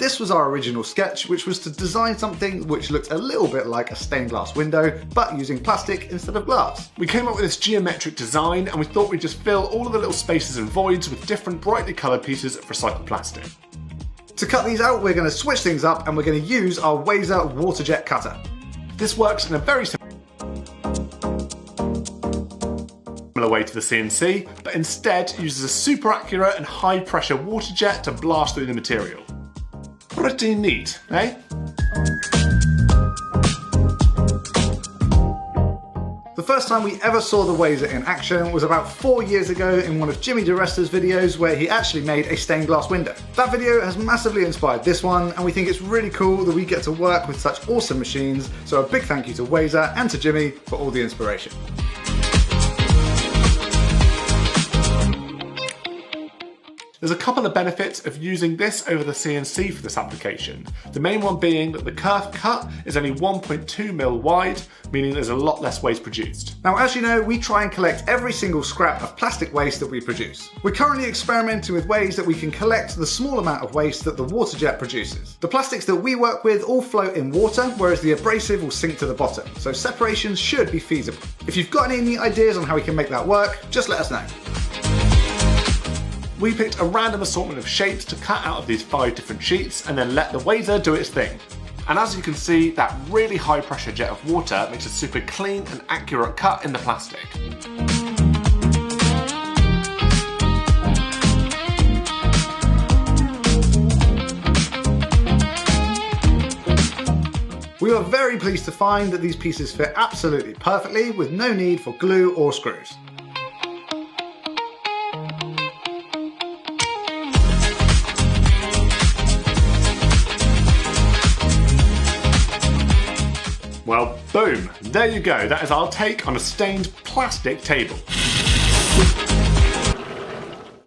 This was our original sketch, which was to design something which looked a little bit like a stained glass window, but using plastic instead of glass. We came up with this geometric design and we thought we'd just fill all of the little spaces and voids with different brightly coloured pieces of recycled plastic. To cut these out, we're going to switch things up and we're going to use our WAZER Waterjet cutter. This works in a very similar way to the CNC, but instead uses a super accurate and high pressure water jet to blast through the material. Pretty neat, eh? The first time we ever saw the WAZER in action was about 4 years ago in one of Jimmy DeResta's videos where he actually made a stained glass window. That video has massively inspired this one, and we think it's really cool that we get to work with such awesome machines, so a big thank you to WAZER and to Jimmy for all the inspiration. There's a couple of benefits of using this over the CNC for this application. The main one being that the kerf cut is only 1.2mm wide, meaning there's a lot less waste produced. Now, as you know, we try and collect every single scrap of plastic waste that we produce. We're currently experimenting with ways that we can collect the small amount of waste that the Waterjet produces. The plastics that we work with all float in water, whereas the abrasive will sink to the bottom, so separation should be feasible. If you've got any ideas on how we can make that work, just let us know. We picked a random assortment of shapes to cut out of these 5 different sheets and then let the WAZER do its thing. And as you can see, that really high pressure jet of water makes a super clean and accurate cut in the plastic. We are very pleased to find that these pieces fit absolutely perfectly with no need for glue or screws. Well, boom, there you go. That is our take on a stained plastic table.